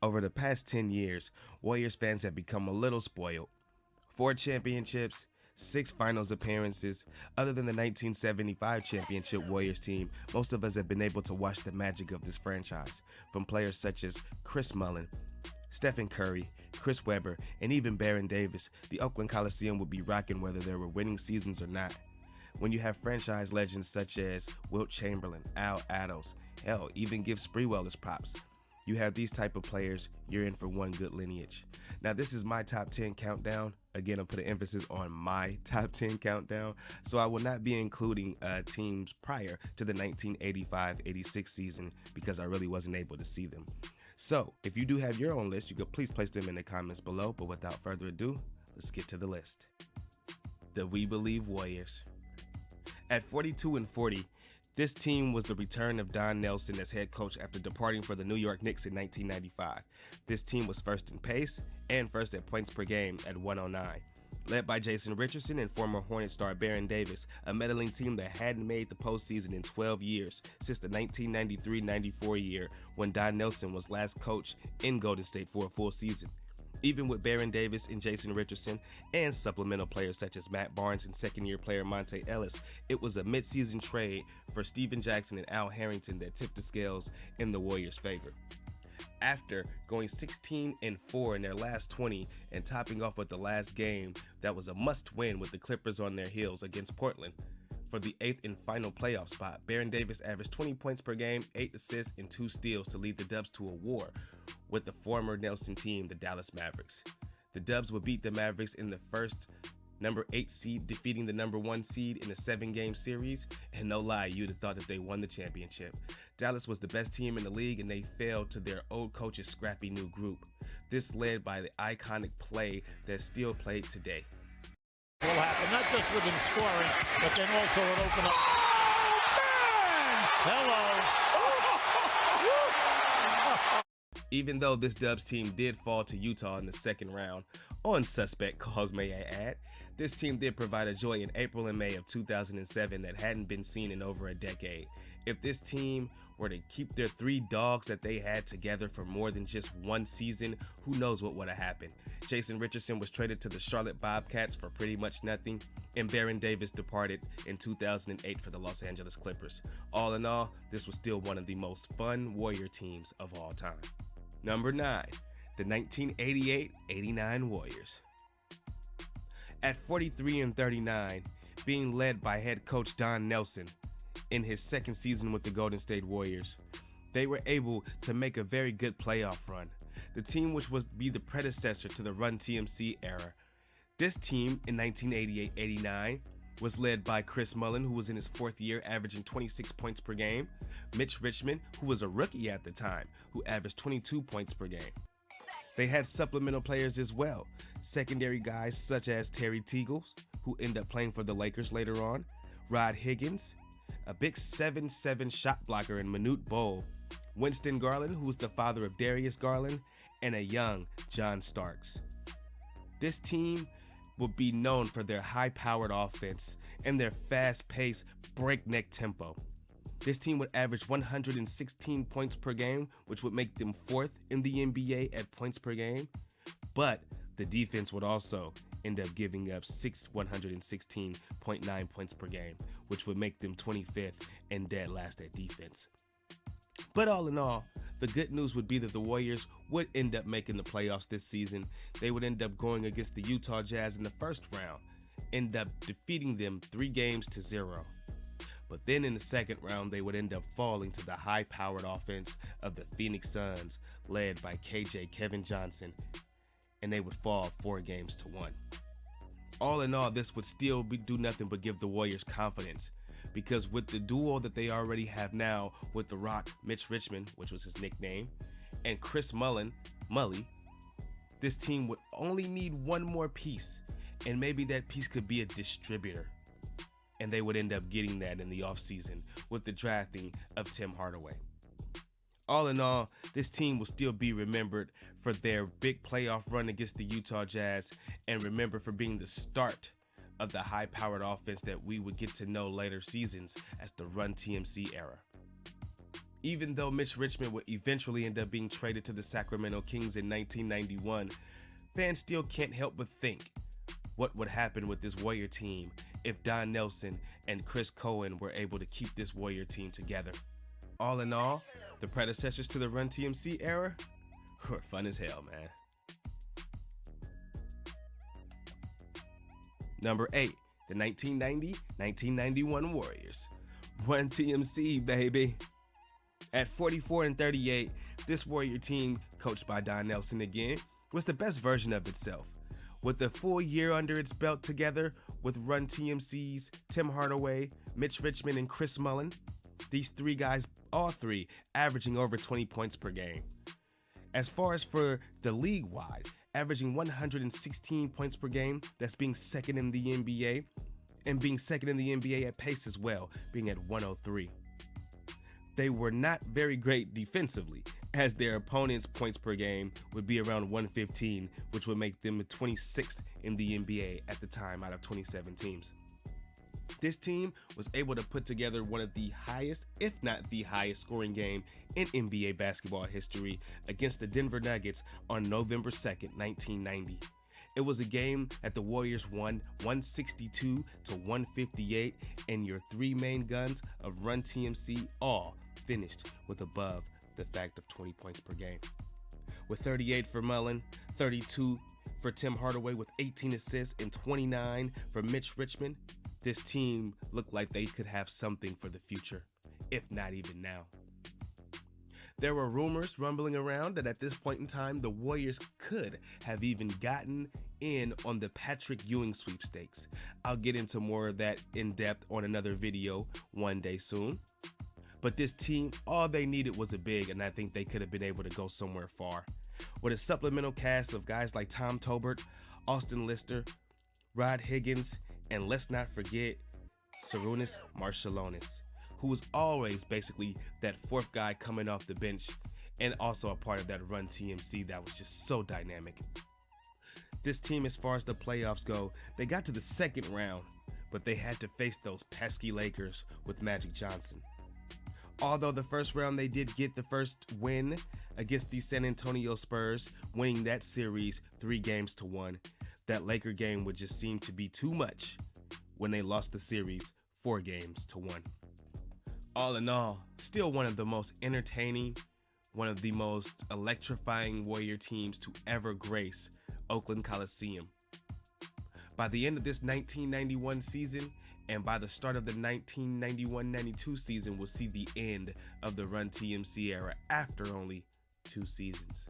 Over the past 10 years, Warriors fans have become a little spoiled. 4 championships, 6 finals appearances. Other than the 1975 championship Warriors team, most of us have been able to watch the magic of this franchise, from players such as Chris Mullin, Stephen Curry, Chris Webber, and even Baron Davis. The Oakland Coliseum would be rocking whether there were winning seasons or not. When you have franchise legends such as Wilt Chamberlain, Al Attles, hell, even give Sprewell his props. You have these type of players, you're in for one good lineage. Now, this is my top 10 countdown. Again, I'll put an emphasis on my top 10 countdown. So I will not be including teams prior to the 1985-86 season because I really wasn't able to see them. So if you do have your own list, you could please place them in the comments below. But without further ado, let's get to the list. The We Believe Warriors. At 42-40, this team was the return of Don Nelson as head coach after departing for the New York Knicks in 1995. This team was first in pace and first at points per game at 109. Led by Jason Richardson and former Hornet star Baron Davis, a meddling team that hadn't made the postseason in 12 years since the 1993-94 year when Don Nelson was last coach in Golden State for a full season. Even with Baron Davis and Jason Richardson and supplemental players such as Matt Barnes and second-year player Monte Ellis, it was a mid-season trade for Stephen Jackson and Al Harrington that tipped the scales in the Warriors' favor. After going 16-4 in their last 20 and topping off with the last game that was a must-win with the Clippers on their heels against Portland, for the 8th and final playoff spot, Baron Davis averaged 20 points per game, 8 assists, and 2 steals to lead the Dubs to a war with the former Nelson team, the Dallas Mavericks. The Dubs would beat the Mavericks in the first number 8 seed, defeating the number 1 seed in a 7-game series, and no lie, you'd have thought that they won the championship. Dallas was the best team in the league, and they fell to their old coach's scrappy new group. This led by the iconic play that's still played today. Will happen, not just with him scoring, but then also it open up. Oh, man! Hello! Even though this Dubs team did fall to Utah in the second round, on suspect calls may I add, this team did provide a joy in April and May of 2007 that hadn't been seen in over a decade. If this team were to keep their 3 dogs that they had together for more than just one season, who knows what would have happened. Jason Richardson was traded to the Charlotte Bobcats for pretty much nothing, and Baron Davis departed in 2008 for the Los Angeles Clippers. All in all, this was still one of the most fun Warrior teams of all time. Number 9, the 1988-89 Warriors. At 43-39, being led by head coach Don Nelson in his second season with the Golden State Warriors, they were able to make a very good playoff run. The team which was to be the predecessor to the Run TMC era. This team in 1988-89 was led by Chris Mullin, who was in his 4th year averaging 26 points per game, Mitch Richmond, who was a rookie at the time, who averaged 22 points per game. They had supplemental players as well, secondary guys such as Terry Teagles, who ended up playing for the Lakers later on, Rod Higgins, a big 7'7" shot blocker in Manute Bol, Winston Garland, who was the father of Darius Garland, and a young John Starks. This team would be known for their high-powered offense and their fast-paced, breakneck tempo. This team would average 116 points per game, which would make them 4th in the NBA at points per game, but the defense would also end up giving up 116.9 points per game, which would make them 25th and dead last at defense. But all in all, the good news would be that the Warriors would end up making the playoffs this season. They would end up going against the Utah Jazz in the first round, end up defeating them 3-0. But then in the second round, they would end up falling to the high-powered offense of the Phoenix Suns, led by KJ Kevin Johnson, and they would fall 4-1. All in all, this would still do nothing but give the Warriors confidence, because with the duo that they already have now with The Rock, Mitch Richmond, which was his nickname, and Chris Mullin, Mully, this team would only need one more piece, and maybe that piece could be a distributor. And they would end up getting that in the offseason with the drafting of Tim Hardaway. All in all, this team will still be remembered for their big playoff run against the Utah Jazz, and remember for being the start of the high-powered offense that we would get to know later seasons as the Run TMC era. Even though Mitch Richmond would eventually end up being traded to the Sacramento Kings in 1991, fans still can't help but think what would happen with this Warrior team if Don Nelson and Chris Cohen were able to keep this Warrior team together. All in all, the predecessors to the Run TMC era were fun as hell, man. Number 8, the 1990-1991 Warriors. Run TMC, baby. At 44-38, this Warrior team, coached by Don Nelson again, was the best version of itself. With a full year under its belt together with Run TMC's Tim Hardaway, Mitch Richmond, and Chris Mullin, these three guys, all three, averaging over 20 points per game. As far as for the league-wide, averaging 116 points per game, that's being second in the NBA, and being second in the NBA at pace as well, being at 103. They were not very great defensively, as their opponents' points per game would be around 115, which would make them 26th in the NBA at the time out of 27 teams. This team was able to put together one of the highest, if not the highest scoring game in NBA basketball history against the Denver Nuggets on November 2nd, 1990. It was a game that the Warriors won 162-158, and your three main guns of Run TMC all finished with above the fact of 20 points per game. With 38 for Mullin, 32 for Tim Hardaway with 18 assists, and 29 for Mitch Richmond, this team looked like they could have something for the future, if not even now. There were rumors rumbling around that at this point in time, the Warriors could have even gotten in on the Patrick Ewing sweepstakes. I'll get into more of that in depth on another video one day soon. But this team, all they needed was a big, and I think they could have been able to go somewhere far. With a supplemental cast of guys like Tom Tolbert, Austin Lister, Rod Higgins, and let's not forget Sarunas Marciulionis, who was always basically that fourth guy coming off the bench and also a part of that Run TMC that was just so dynamic. This team, as far as the playoffs go, they got to the second round, but they had to face those pesky Lakers with Magic Johnson. Although the first round they did get the first win against the San Antonio Spurs, winning that series 3-1, that Laker game would just seem to be too much when they lost the series 4-1. All in all, still one of the most entertaining, one of the most electrifying Warrior teams to ever grace Oakland Coliseum. By the end of this 1991 season, and by the start of the 1991-92 season, we'll see the end of the Run TMC era after only 2 seasons.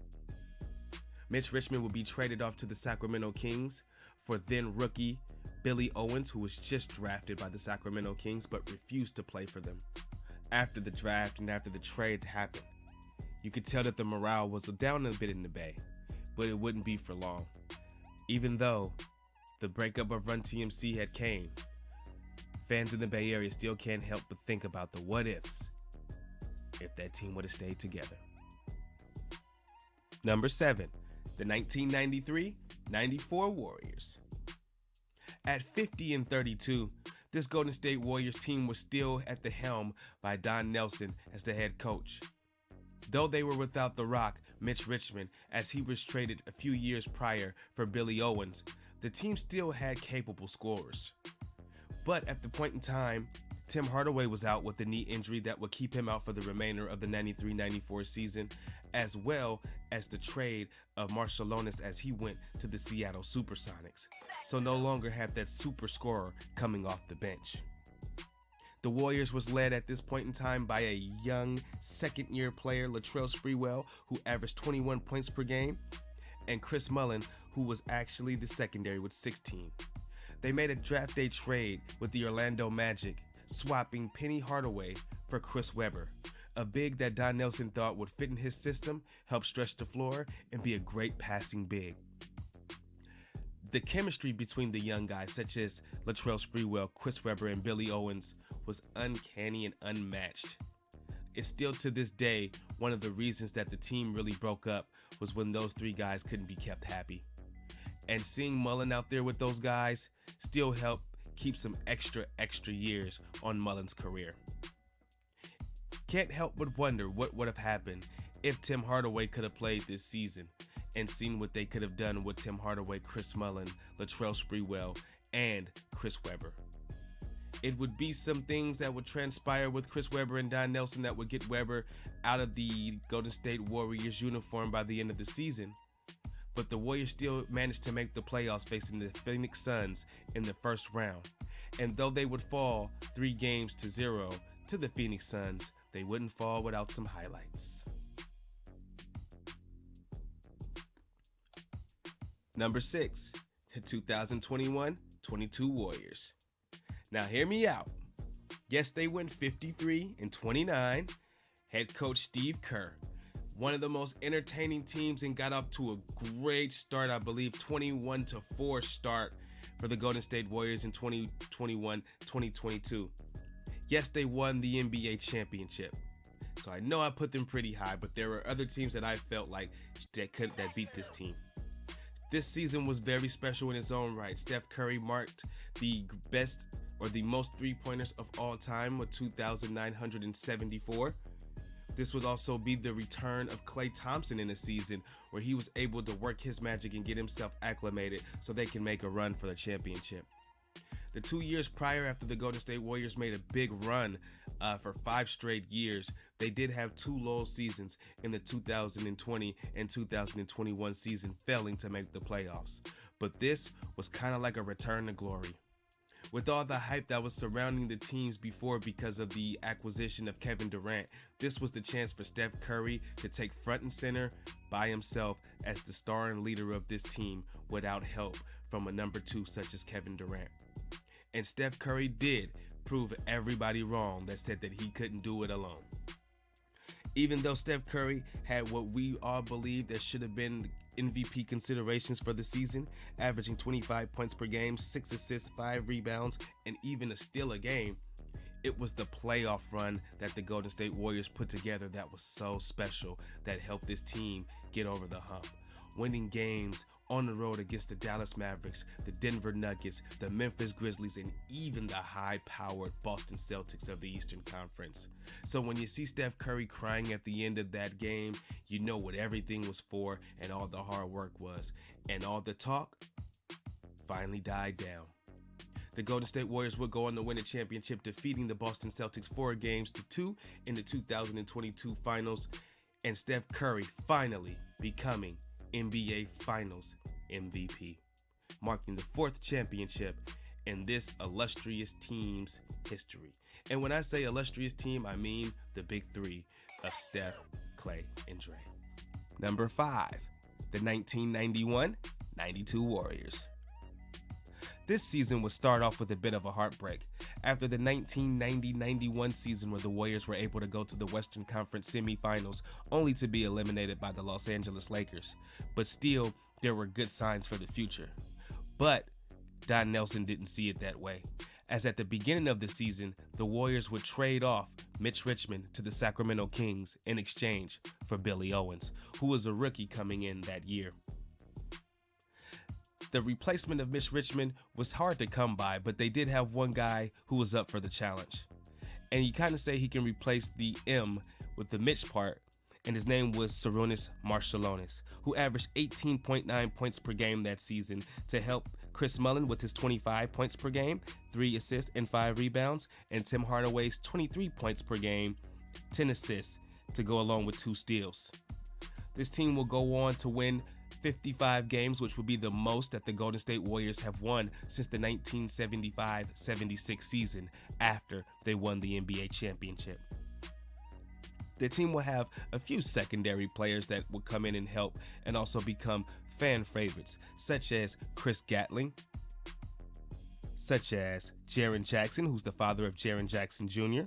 Mitch Richmond will be traded off to the Sacramento Kings for then rookie Billy Owens, who was just drafted by the Sacramento Kings but refused to play for them. After the draft and after the trade happened, you could tell that the morale was down a bit in the Bay, but it wouldn't be for long. Even though the breakup of Run TMC had came, fans in the Bay Area still can't help but think about the what ifs if that team would have stayed together. Number 7, the 1993-94 Warriors. At 50-32, this Golden State Warriors team was still at the helm by Don Nelson as the head coach. Though they were without the Rock, Mitch Richmond, as he was traded a few years prior for Billy Owens, the team still had capable scorers. But at the point in time, Tim Hardaway was out with a knee injury that would keep him out for the remainder of the 93-94 season, as well as the trade of Marciulionis as he went to the Seattle Supersonics, so no longer had that super scorer coming off the bench. The Warriors was led at this point in time by a young second-year player, Latrell Sprewell, who averaged 21 points per game, and Chris Mullin, who was actually the secondary with 16. They made a draft day trade with the Orlando Magic, swapping Penny Hardaway for Chris Webber, a big that Don Nelson thought would fit in his system, help stretch the floor, and be a great passing big. The chemistry between the young guys, such as Latrell Sprewell, Chris Webber, and Billy Owens, was uncanny and unmatched. It's still to this day one of the reasons that the team really broke up was when those three guys couldn't be kept happy. And seeing Mullin out there with those guys still helped keep some extra years on Mullin's career. can't help but wonder what would have happened if Tim Hardaway could have played this season and seen what they could have done with Tim Hardaway, Chris Mullin, Latrell Sprewell, and Chris Webber. It would be some things that would transpire with Chris Webber and Don Nelson that would get Webber out of the Golden State Warriors uniform by the end of the season. But the Warriors still managed to make the playoffs facing the Phoenix Suns in the first round. And though they would fall 3-0 to the Phoenix Suns, they wouldn't fall without some highlights. Number 6, the 2021-22 Warriors. Now hear me out. Yes, they went 53-29. Head coach Steve Kerr, one of the most entertaining teams, and got off to a great start. I believe 21-4 start for the Golden State Warriors in 2021-2022. Yes, they won the NBA championship. So I know I put them pretty high, but there were other teams that I felt like that beat this team. This season was very special in its own right. Steph Curry marked the best or the most three-pointers of all time with 2,974. This would also be the return of Klay Thompson in a season where he was able to work his magic and get himself acclimated so they can make a run for the championship. The 2 years prior, after the Golden State Warriors made a big run for 5 straight years, they did have 2 lull seasons in the 2020 and 2021 season, failing to make the playoffs. But this was kind of like a return to glory. With all the hype that was surrounding the teams before because of the acquisition of Kevin Durant, this was the chance for Steph Curry to take front and center by himself as the star and leader of this team without help from a number 2 such as Kevin Durant. And Steph Curry did prove everybody wrong that said that he couldn't do it alone. Even though Steph Curry had what we all believed that should have been MVP considerations for the season, averaging 25 points per game, 6 assists, 5 rebounds, and even a steal a game, it was the playoff run that the Golden State Warriors put together that was so special that helped this team get over the hump. Winning games on the road against the Dallas Mavericks, the Denver Nuggets, the Memphis Grizzlies, and even the high-powered Boston Celtics of the Eastern Conference. So when you see Steph Curry crying at the end of that game, you know what everything was for and all the hard work was. And all the talk finally died down. The Golden State Warriors would go on to win a championship, defeating the Boston Celtics 4-2 in the 2022 finals, and Steph Curry finally becoming NBA Finals MVP, marking the 4th championship in this illustrious team's history. And when I say illustrious team, I mean the big 3 of Steph, Klay, and Dre. Number 5, the 1991-92 Warriors. This season would start off with a bit of a heartbreak. After the 1990-91 season where the Warriors were able to go to the Western Conference semifinals only to be eliminated by the Los Angeles Lakers. But still, there were good signs for the future. But Don Nelson didn't see it that way, as at the beginning of the season, the Warriors would trade off Mitch Richmond to the Sacramento Kings in exchange for Billy Owens, who was a rookie coming in that year. The replacement of Mitch Richmond was hard to come by, but they did have one guy who was up for the challenge. And you kind of say he can replace the M with the Mitch part, and his name was Sarunas Marciulionis, who averaged 18.9 points per game that season to help Chris Mullin with his 25 points per game, 3 assists and 5 rebounds, and Tim Hardaway's 23 points per game, 10 assists to go along with 2 steals. This team will go on to win 55 games, which would be the most that the Golden State Warriors have won since the 1975-76 season after they won the NBA championship. The team will have a few secondary players that will come in and help and also become fan favorites, such as Chris Gatling, such as Jaren Jackson, who's the father of Jaren Jackson Jr.,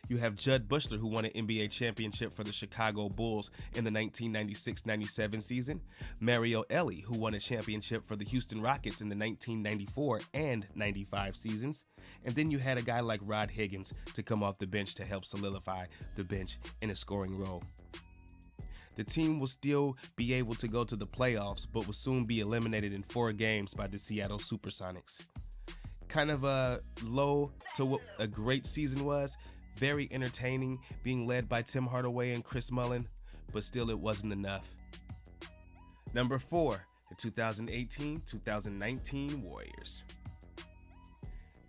You have Judd Bushler, who won an NBA championship for the Chicago Bulls in the 1996-97 season. Mario Elie, who won a championship for the Houston Rockets in the 1994 and 95 seasons. And then you had a guy like Rod Higgins to come off the bench to help solidify the bench in a scoring role. The team will still be able to go to the playoffs, but will soon be eliminated in 4 games by the Seattle Supersonics. Kind of a low to what a great season was, very entertaining, being led by Tim Hardaway and Chris Mullin, but still it wasn't enough. Number 4, the 2018-2019 Warriors.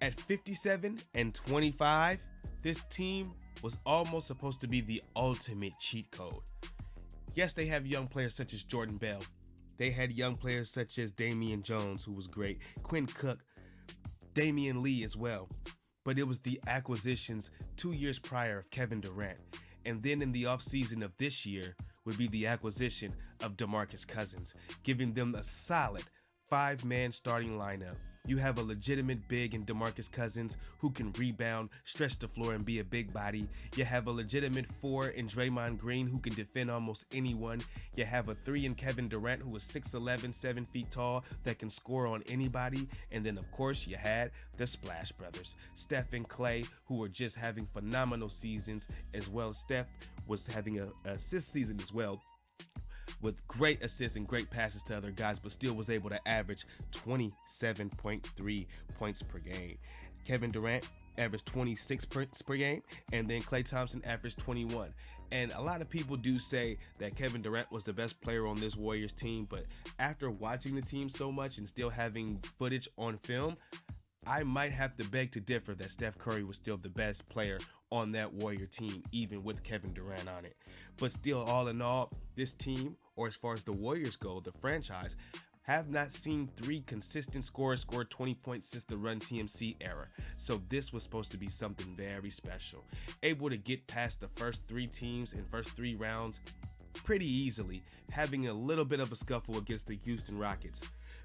At 57-25, this team was almost supposed to be the ultimate cheat code. Yes, they have young players such as Jordan Bell. They had young players such as Damian Jones, who was great, Quinn Cook, Damian Lee as well. But it was the acquisitions 2 years prior of Kevin Durant. And then in the offseason of this year would be the acquisition of DeMarcus Cousins, giving them a solid 5-man starting lineup. You have a legitimate big in DeMarcus Cousins who can rebound, stretch the floor, and be a big body. You have a legitimate 4 in Draymond Green who can defend almost anyone. You have a 3 in Kevin Durant who is 6'11", 7 feet tall that can score on anybody. And then of course you had the Splash Brothers, Steph and Clay, who were just having phenomenal seasons, as well as Steph was having an assist season as well, with great assists and great passes to other guys, but still was able to average 27.3 points per game. Kevin Durant averaged 26 points per game, and then Klay Thompson averaged 21. And a lot of people do say that Kevin Durant was the best player on this Warriors team, but after watching the team so much and still having footage on film, I might have to beg to differ that Steph Curry was still the best player on that Warrior team, even with Kevin Durant on it. But still, all in all, this team, or as far as the Warriors go, the franchise, have not seen 3 consistent scorers score 20 points since the Run TMC era. So this was supposed to be something very special. Able to get past the first 3 teams and first 3 rounds pretty easily, having a little bit of a scuffle against the Houston Rockets.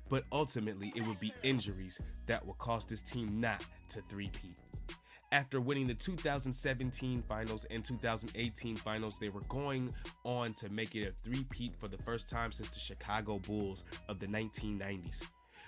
But ultimately, it would be injuries that will cause this team not to three-peat. After winning the 2017 finals and 2018 finals, they were going on to make it a three-peat for the first time since the Chicago Bulls of the 1990s.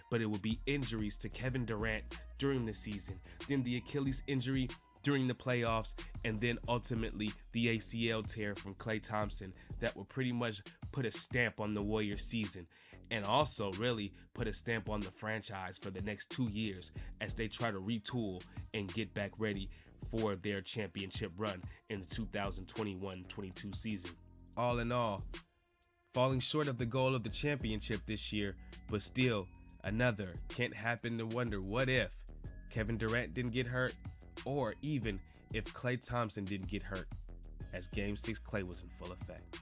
But it would be injuries to Kevin Durant during the season, then the Achilles injury during the playoffs, and then ultimately the ACL tear from Klay Thompson that will pretty much put a stamp on the Warriors season, and also really put a stamp on the franchise for the next 2 years as they try to retool and get back ready for their championship run in the 2021-22 season. All in all, falling short of the goal of the championship this year, but still another can't happen to wonder what if Kevin Durant didn't get hurt, or even if Klay Thompson didn't get hurt, as Game 6 Klay was in full effect.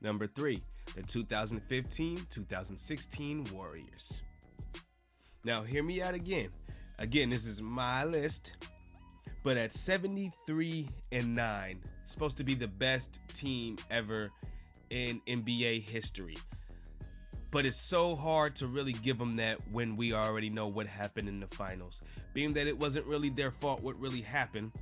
Number 3, the 2015-2016 Warriors. Now hear me out again. Again, this is my list, but at 73-9, supposed to be the best team ever in NBA history. But it's so hard to really give them that when we already know what happened in the finals. Being that it wasn't really their fault what really happened.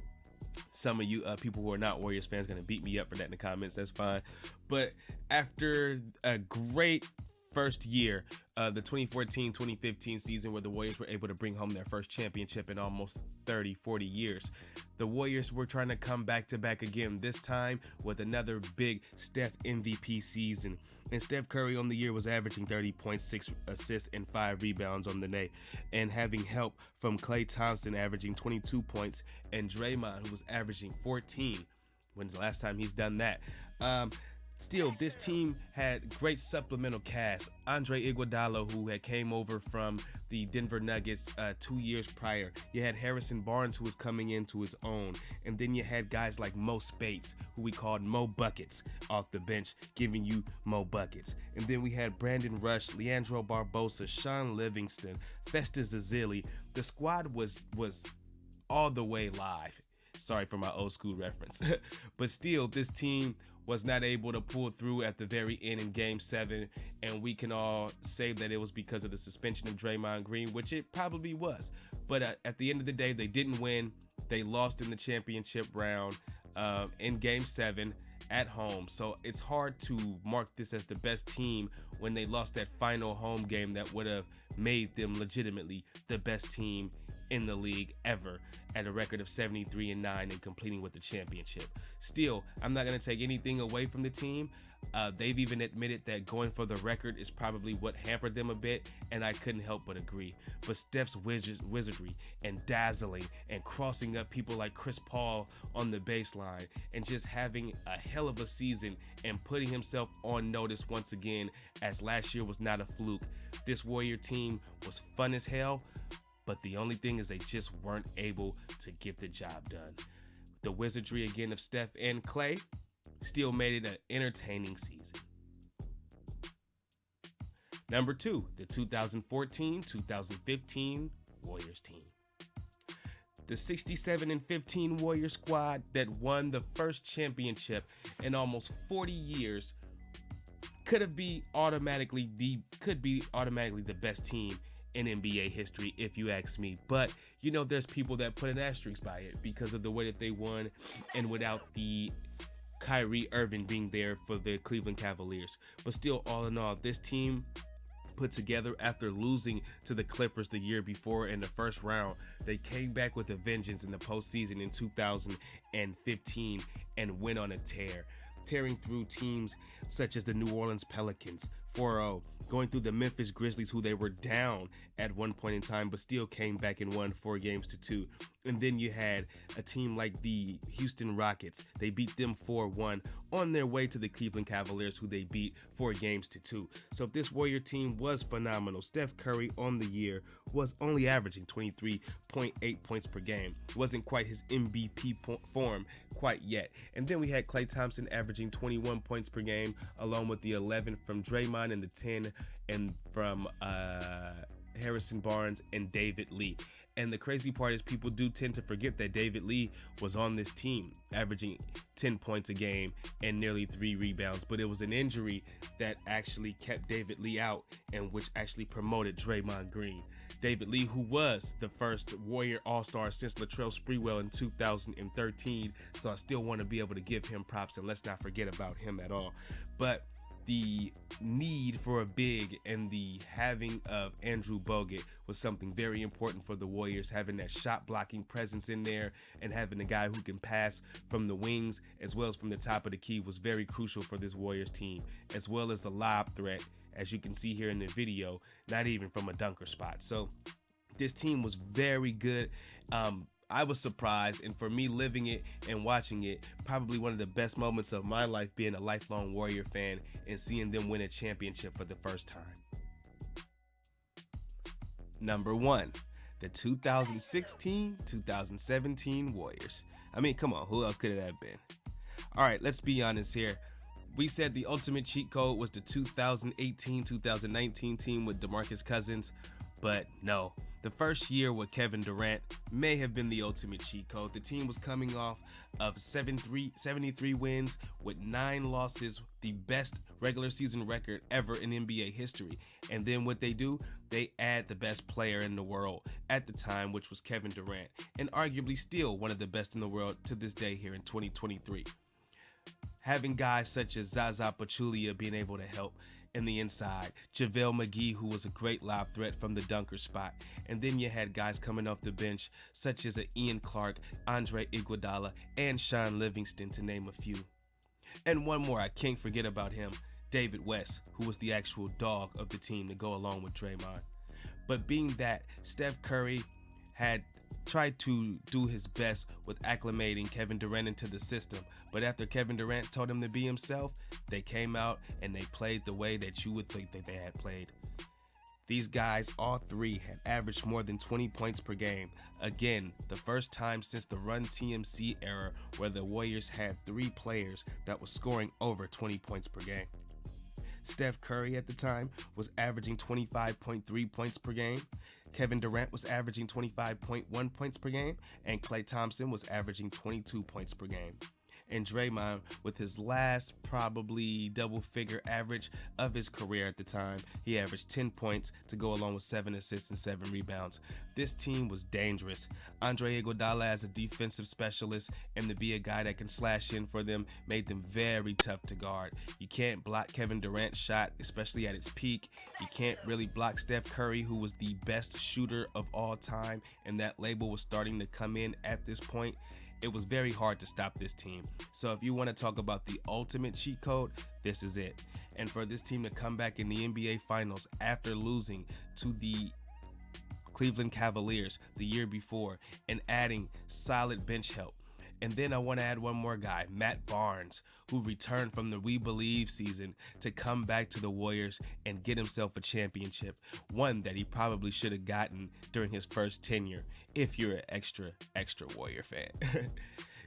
Some of you people who are not Warriors fans are going to beat me up for that in the comments. That's fine. But after a great first year, the 2014-2015 season where the Warriors were able to bring home their first championship in almost 30-40 years, the Warriors were trying to come back to back again, this time with another big Steph MVP season. And Steph Curry on the year was averaging 30.6 assists and 5 rebounds on the day, and having help from Klay Thompson averaging 22 points and Draymond, who was averaging 14. When's the last time he's done that? Still, this team had great supplemental cast. Andre Iguodala, who had came over from the Denver Nuggets 2 years prior. You had Harrison Barnes, who was coming into his own. And then you had guys like Mo Spates, who we called Mo Buckets, off the bench, giving you Mo Buckets. And then we had Brandon Rush, Leandro Barbosa, Sean Livingston, Festus Ezeli. The squad was all the way live. Sorry for my old school reference. But still, this team was not able to pull through at the very end in Game 7, and we can all say that it was because of the suspension of Draymond Green, which it probably was. But at the end of the day, they didn't win. They lost in the championship round in Game 7 at home. So it's hard to mark this as the best team when they lost that final home game that would have made them legitimately the best team in the league ever, at a record of 73-9 and completing with the championship. Still, I'm not going to take anything away from the team. They've even admitted that going for the record is probably what hampered them a bit, and I couldn't help but agree. But Steph's wizardry and dazzling and crossing up people like Chris Paul on the baseline and just having a hell of a season and putting himself on notice once again, as last year was not a fluke. This Warrior team was fun as hell, but the only thing is they just weren't able to get the job done. The wizardry again of Steph and Clay still made it an entertaining season. Number 2, the 2014-2015 Warriors team. The 67-15 Warriors squad that won the first championship in almost 40 years could be automatically the best team in NBA history, if you ask me. But you know, there's people that put an asterisk by it because of the way that they won and without the Kyrie Irving being there for the Cleveland Cavaliers. But still, all in all, this team put together after losing to the Clippers the year before in the first round, they came back with a vengeance in the postseason in 2015 and went on a tear, tearing through teams such as the New Orleans Pelicans 4-0, going through the Memphis Grizzlies, who they were down at one point in time but still came back and won 4-2. And then you had a team like the Houston Rockets. They beat them 4-1 on their way to the Cleveland Cavaliers, who they beat 4-2. So if this Warrior team was phenomenal, Steph Curry on the year was only averaging 23.8 points per game. Wasn't quite his MVP form quite yet. And then we had Klay Thompson averaging 21 points per game, along with the 11 from Draymond and the 10 and from Harrison Barnes and David Lee. And the crazy part is people do tend to forget that David Lee was on this team, averaging 10 points a game and nearly 3 rebounds. But it was an injury that actually kept David Lee out, and which actually promoted Draymond Green. David Lee, who was the first Warrior All-Star since Latrell Sprewell in 2013. So I still want to be able to give him props, and let's not forget about him at all. But the need for a big and the having of Andrew Bogut was something very important for the Warriors. Having that shot blocking presence in there and having a guy who can pass from the wings as well as from the top of the key was very crucial for this Warriors team, as well as the lob threat, as you can see here in the video, not even from a dunker spot. So this team was very good. I was surprised, and for me living it and watching it, probably one of the best moments of my life being a lifelong Warrior fan and seeing them win a championship for the first time. Number 1, the 2016-2017 Warriors. I mean, come on, who else could it have been? All right, let's be honest here. We said the ultimate cheat code was the 2018-2019 team with DeMarcus Cousins, but no. The first year with Kevin Durant may have been the ultimate cheat code. The team was coming off of 73 wins with 9 losses, the best regular season record ever in NBA history. And then what they do, they add the best player in the world at the time, which was Kevin Durant, and arguably still one of the best in the world to this day here in 2023. Having guys such as Zaza Pachulia being able to help in the inside, JaVale McGee, who was a great lob threat from the dunker spot, and then you had guys coming off the bench such as Ian Clark, Andre Iguodala, and Sean Livingston, to name a few. And one more, I can't forget about him, David West, who was the actual dog of the team to go along with Draymond. But being that Steph Curry had tried to do his best with acclimating Kevin Durant into the system, but after Kevin Durant told him to be himself, they came out and they played the way that you would think that they had played. These guys, all three, had averaged more than 20 points per game. Again, the first time since the Run TMC era where the Warriors had 3 players that was scoring over 20 points per game. Steph Curry at the time was averaging 25.3 points per game. Kevin Durant was averaging 25.1 points per game, and Klay Thompson was averaging 22 points per game. and Draymond, with his last probably double-figure average of his career at the time, he averaged 10 points to go along with 7 assists and 7 rebounds. This team was dangerous. Andre Iguodala as a defensive specialist and to be a guy that can slash in for them made them very tough to guard. You can't block Kevin Durant's shot, especially at its peak. You can't really block Steph Curry, who was the best shooter of all time, and that label was starting to come in at this point. It was very hard to stop this team. So if you want to talk about the ultimate cheat code, this is it. And for this team to come back in the NBA Finals after losing to the Cleveland Cavaliers the year before and adding solid bench help. And then I want to add one more guy, Matt Barnes, who returned from the We Believe season to come back to the Warriors and get himself a championship, one that he probably should have gotten during his first tenure, if you're an extra Warrior fan.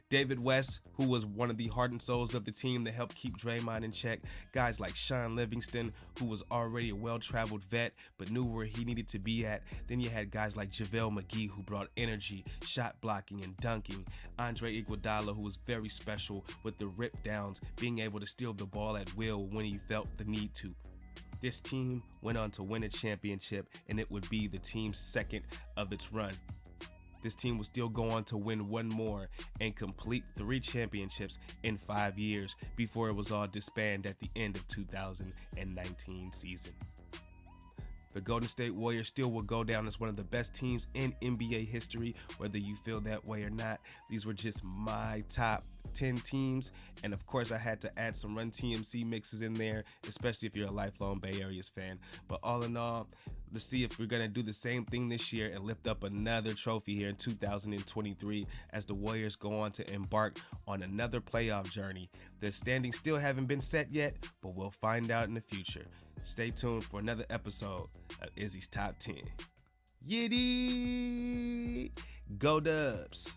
David West, who was one of the heart and souls of the team that helped keep Draymond in check. Guys like Sean Livingston, who was already a well-traveled vet but knew where he needed to be at. Then you had guys like JaVale McGee, who brought energy, shot blocking, and dunking. Andre Iguodala, who was very special with the rip downs, being able to steal the ball at will when he felt the need to. This team went on to win a championship, and it would be the team's second of its run. This team will still go on to win one more and complete 3 championships in 5 years before it was all disbanded at the end of 2019 season. The Golden State Warriors still will go down as one of the best teams in NBA history, whether you feel that way or not. These were just my top 10 teams, and of course I had to add some Run TMC mixes in there, especially if you're a lifelong Bay Areas fan. But all in all, let's see if we're going to do the same thing this year and lift up another trophy here in 2023 as the Warriors go on to embark on another playoff journey. The standings still haven't been set yet, but we'll find out in the future. Stay tuned for another episode of Izzy's Top 10. Yiddy! Go Dubs!